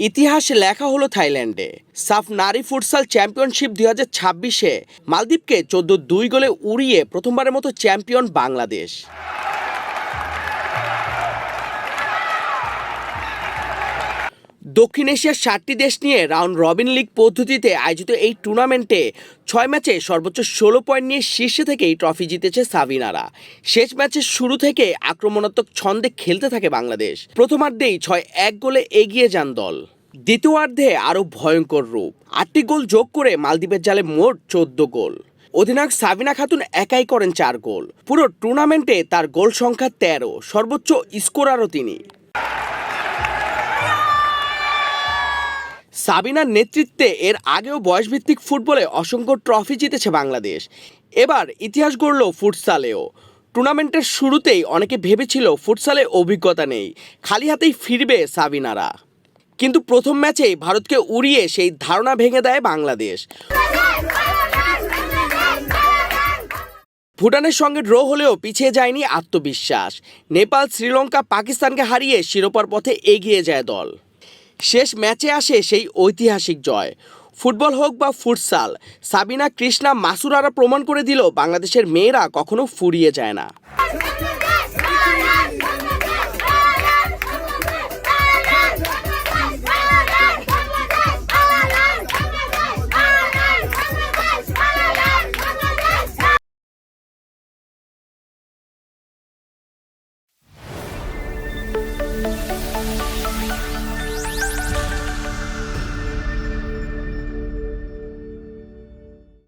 ইতিহাসে লেখা হলো থাইল্যান্ডে। সাফ নারী ফুটসাল চ্যাম্পিয়নশিপ 2026-এ মালদ্বীপকে 14-2 গোলে উড়িয়ে প্রথমবারের মতো চ্যাম্পিয়ন বাংলাদেশ। দক্ষিণ এশিয়ার 7টি দেশ নিয়ে রাউন্ড রবিন লিগ পদ্ধতিতে আয়োজিত এই টুর্নামেন্টে 6 ম্যাচে সর্বোচ্চ 16 পয়েন্ট নিয়ে শীর্ষে থেকেই ট্রফি জিতেছে সাবিনারা। শেষ ম্যাচের শুরু থেকে আক্রমণাত্মক ছন্দে খেলতে থাকে বাংলাদেশ। প্রথমার্ধেই 6-1 গোলে এগিয়ে যান দল। দ্বিতীয়ার্ধে আরও ভয়ঙ্কর রূপ, 8টি গোল যোগ করে মালদ্বীপের জালে মোট 14 গোল। অধিনায়ক সাবিনা খাতুন একাই করেন 4 গোল। পুরো টুর্নামেন্টে তার গোল সংখ্যা 13, সর্বোচ্চ স্কোরারও তিনি। সাবিনার নেতৃত্বে এর আগেও বয়সভিত্তিক ফুটবলে অসংখ্য ট্রফি জিতেছে বাংলাদেশ। এবার ইতিহাস গড়ল ফুটসালেও। টুর্নামেন্টের শুরুতেই অনেকে ভেবেছিল ফুটসালে অভিজ্ঞতা নেই, খালি হাতেই ফিরবে সাবিনারা। কিন্তু প্রথম ম্যাচেই ভারতকে উড়িয়ে সেই ধারণা ভেঙে দেয় বাংলাদেশ। ভুটানের সঙ্গে ড্র হলেও পিছিয়ে যায়নি আত্মবিশ্বাস। নেপাল, শ্রীলঙ্কা, পাকিস্তানকে হারিয়ে শিরোপার পথে এগিয়ে যায় দল। শেষ ম্যাচে আসে সেই ঐতিহাসিক জয়। ফুটবল হোক বা ফুটসাল, সাবিনা, কৃষ্ণা, মাসুরারা প্রমাণ করে দিল বাংলাদেশের মেয়েরা কখনো ফুরিয়ে যায় না।